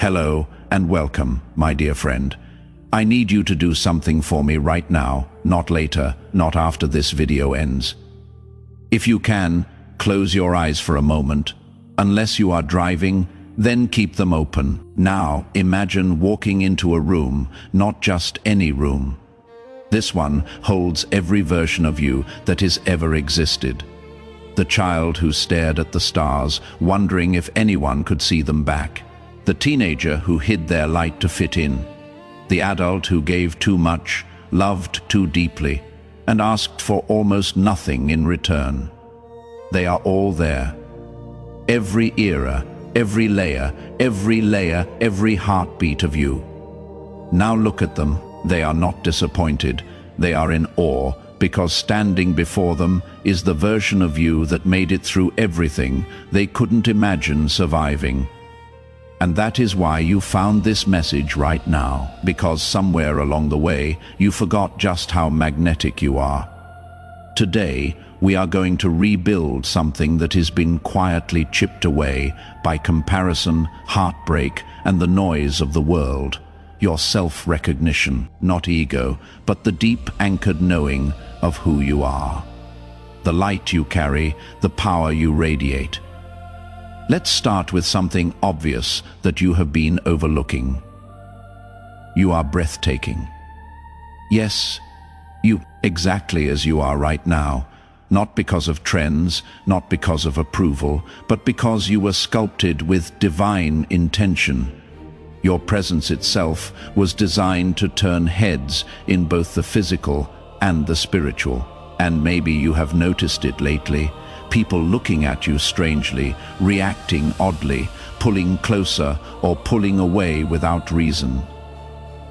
Hello and welcome, my dear friend. I need you to do something for me right now, not later, not after this video ends. If you can, close your eyes for a moment. Unless you are driving, then keep them open. Now, imagine walking into a room, not just any room. This one holds every version of you that has ever existed. The child who stared at the stars, wondering if anyone could see them back. The teenager who hid their light to fit in. The adult who gave too much, loved too deeply, and asked for almost nothing in return. They are all there. Every era, every layer, every heartbeat of you. Now look at them. They are not disappointed. They are in awe, because standing before them is the version of you that made it through everything they couldn't imagine surviving. And that is why you found this message right now, because somewhere along the way you forgot just how magnetic you are. Today, we are going to rebuild something that has been quietly chipped away by comparison, heartbreak, and the noise of the world. Your self-recognition, not ego, but the deep anchored knowing of who you are. The light you carry, the power you radiate. Let's start with something obvious that you have been overlooking. You are breathtaking. Yes, you exactly as you are right now. Not because of trends, not because of approval, but because you were sculpted with divine intention. Your presence itself was designed to turn heads in both the physical and the spiritual. And maybe you have noticed it lately. People looking at you strangely, reacting oddly, pulling closer or pulling away without reason.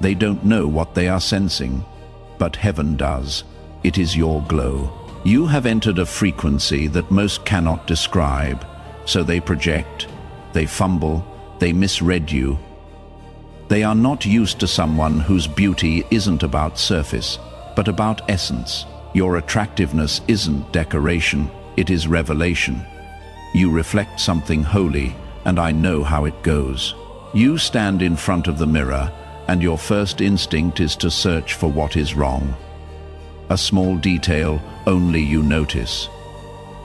They don't know what they are sensing, but heaven does. It is your glow. You have entered a frequency that most cannot describe, so they project, they fumble, they misread you. They are not used to someone whose beauty isn't about surface, but about essence. Your attractiveness isn't decoration, it is revelation. You reflect something holy, and I know how it goes. You stand in front of the mirror, and your first instinct is to search for what is wrong. A small detail only you notice.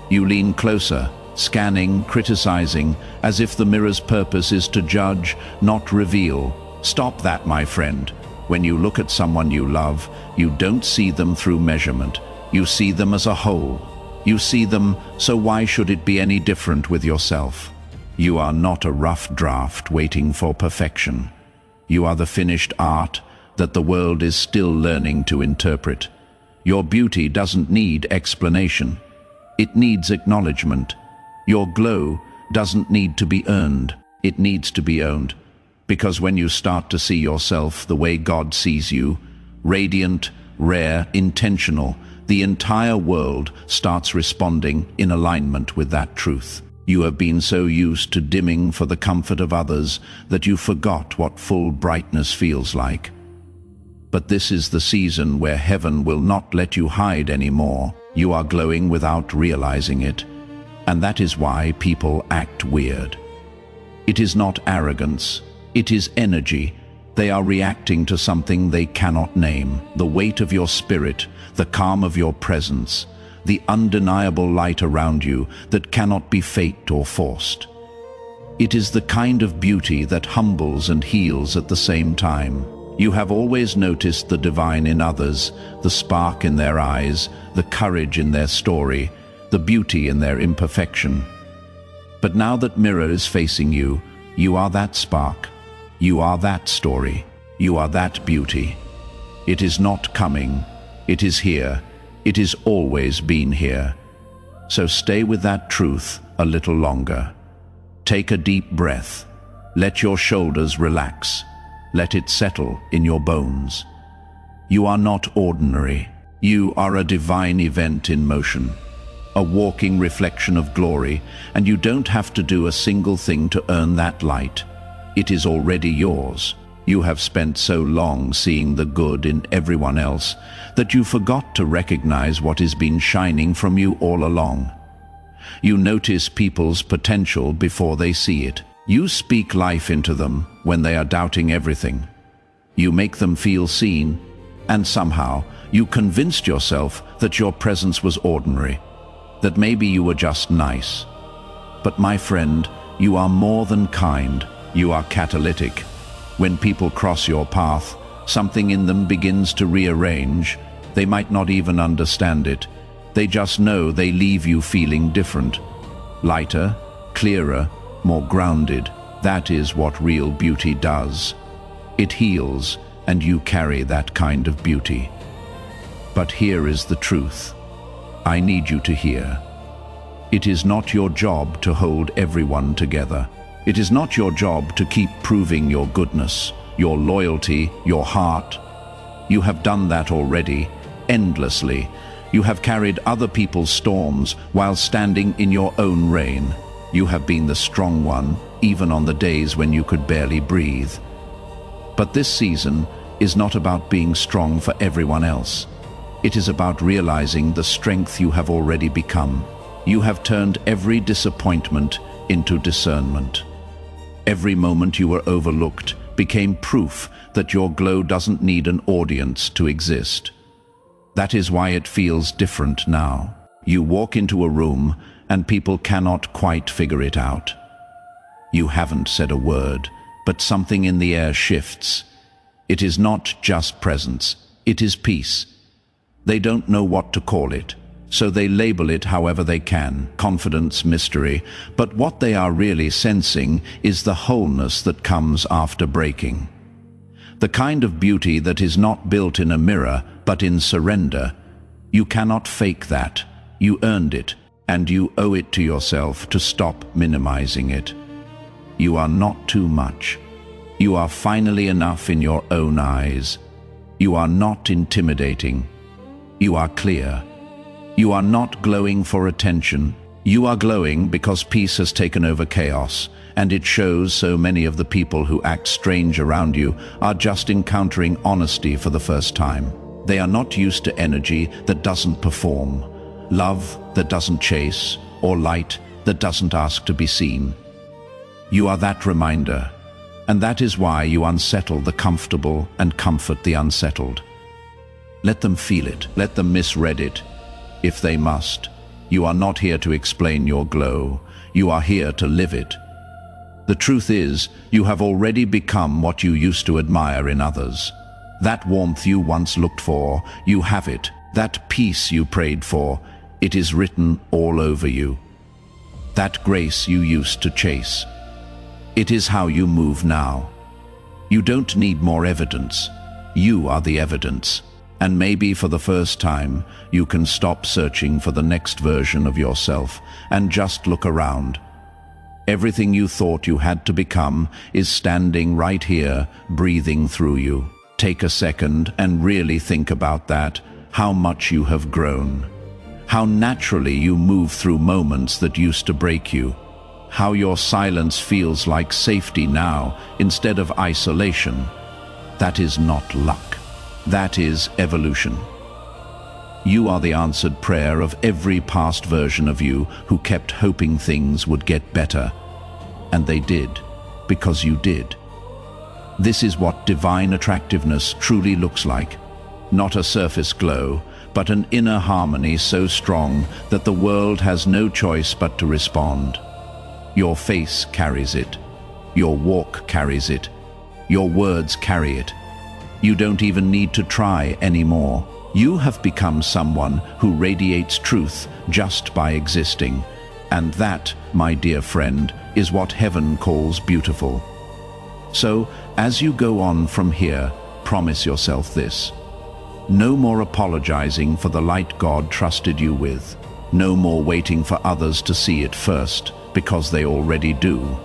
You lean closer, scanning, criticizing, as if the mirror's purpose is to judge, not reveal. Stop that, my friend. When you look at someone you love, you don't see them through measurement. You see them as a whole. You see them, so why should it be any different with yourself? You are not a rough draft waiting for perfection. You are the finished art that the world is still learning to interpret. Your beauty doesn't need explanation. It needs acknowledgement. Your glow doesn't need to be earned. It needs to be owned. Because when you start to see yourself the way God sees you, radiant, rare, intentional, the entire world starts responding in alignment with that truth. You have been so used to dimming for the comfort of others that you forgot what full brightness feels like. But this is the season where heaven will not let you hide anymore. You are glowing without realizing it. And that is why people act weird. It is not arrogance. It is energy. They are reacting to something they cannot name. The weight of your spirit, the calm of your presence, the undeniable light around you that cannot be faked or forced. It is the kind of beauty that humbles and heals at the same time. You have always noticed the divine in others, the spark in their eyes, the courage in their story, the beauty in their imperfection. But now that mirror is facing you, you are that spark. You are that story. You are that beauty. It is not coming. It is here. It has always been here. So stay with that truth a little longer. Take a deep breath. Let your shoulders relax. Let it settle in your bones. You are not ordinary. You are a divine event in motion, a walking reflection of glory, and you don't have to do a single thing to earn that light. It is already yours. You have spent so long seeing the good in everyone else that you forgot to recognize what has been shining from you all along. You notice people's potential before they see it. You speak life into them when they are doubting everything. You make them feel seen, and somehow you convinced yourself that your presence was ordinary, that maybe you were just nice. But my friend, you are more than kind, you are catalytic. When people cross your path, something in them begins to rearrange. They might not even understand it. They just know they leave you feeling different. Lighter, clearer, more grounded. That is what real beauty does. It heals, and you carry that kind of beauty. But here is the truth. I need you to hear. It is not your job to hold everyone together. It is not your job to keep proving your goodness, your loyalty, your heart. You have done that already, endlessly. You have carried other people's storms while standing in your own rain. You have been the strong one, even on the days when you could barely breathe. But this season is not about being strong for everyone else. It is about realizing the strength you have already become. You have turned every disappointment into discernment. Every moment you were overlooked became proof that your glow doesn't need an audience to exist. That is why it feels different now. You walk into a room and people cannot quite figure it out. You haven't said a word, but something in the air shifts. It is not just presence, it is peace. They don't know what to call it, so they label it however they can, confidence, mystery, but what they are really sensing is the wholeness that comes after breaking. The kind of beauty that is not built in a mirror, but in surrender. You cannot fake that. You earned it, and you owe it to yourself to stop minimizing it. You are not too much. You are finally enough in your own eyes. You are not intimidating. You are clear. You are not glowing for attention. You are glowing because peace has taken over chaos, and it shows so many of the people who act strange around you are just encountering honesty for the first time. They are not used to energy that doesn't perform, love that doesn't chase, or light that doesn't ask to be seen. You are that reminder, and that is why you unsettle the comfortable and comfort the unsettled. Let them feel it, let them misread it, if they must. You are not here to explain your glow, you are here to live it. The truth is, you have already become what you used to admire in others. That warmth you once looked for, you have it. That peace you prayed for, it is written all over you. That grace you used to chase, it is how you move now. You don't need more evidence. You are the evidence. And maybe for the first time, you can stop searching for the next version of yourself and just look around. Everything you thought you had to become is standing right here, breathing through you. Take a second and really think about that, how much you have grown. How naturally you move through moments that used to break you. How your silence feels like safety now instead of isolation. That is not luck. That is evolution. You are the answered prayer of every past version of you who kept hoping things would get better. And they did, because you did. This is what divine attractiveness truly looks like. Not a surface glow, but an inner harmony so strong that the world has no choice but to respond. Your face carries it. Your walk carries it. Your words carry it. You don't even need to try anymore. You have become someone who radiates truth just by existing. And that, my dear friend, is what heaven calls beautiful. So, as you go on from here, promise yourself this. No more apologizing for the light God trusted you with. No more waiting for others to see it first, because they already do.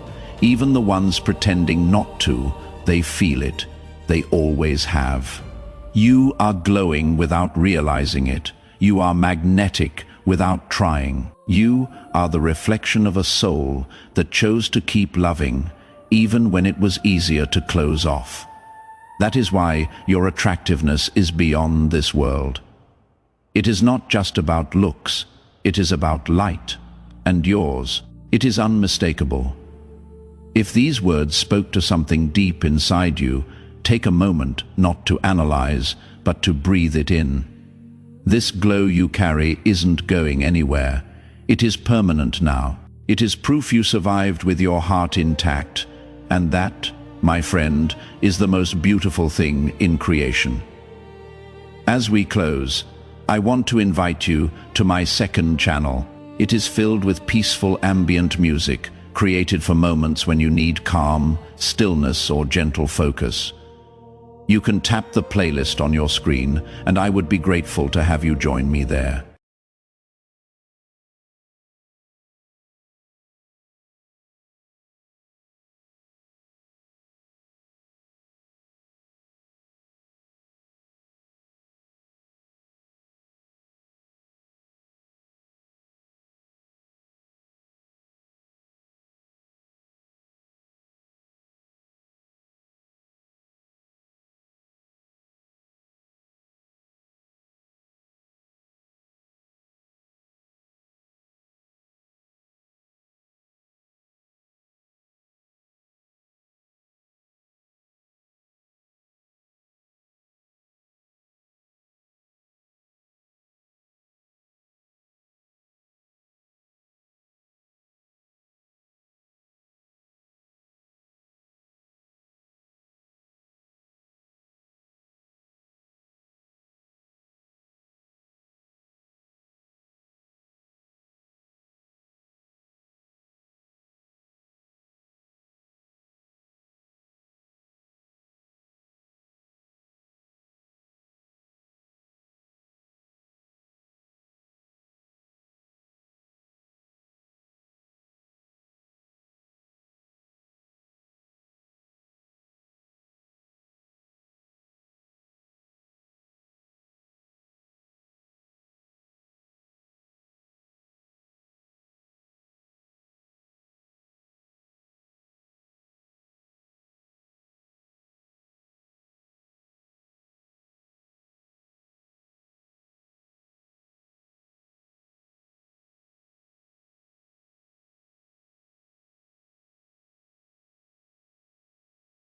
Even the ones pretending not to, they feel it. They always have. You are glowing without realizing it. You are magnetic without trying. You are the reflection of a soul that chose to keep loving, even when it was easier to close off. That is why your attractiveness is beyond this world. It is not just about looks, it is about light, and yours, it is unmistakable. If these words spoke to something deep inside you, take a moment not to analyze, but to breathe it in. This glow you carry isn't going anywhere. It is permanent now. It is proof you survived with your heart intact. And that, my friend, is the most beautiful thing in creation. As we close, I want to invite you to my second channel. It is filled with peaceful ambient music, created for moments when you need calm, stillness, or gentle focus. You can tap the playlist on your screen, and I would be grateful to have you join me there.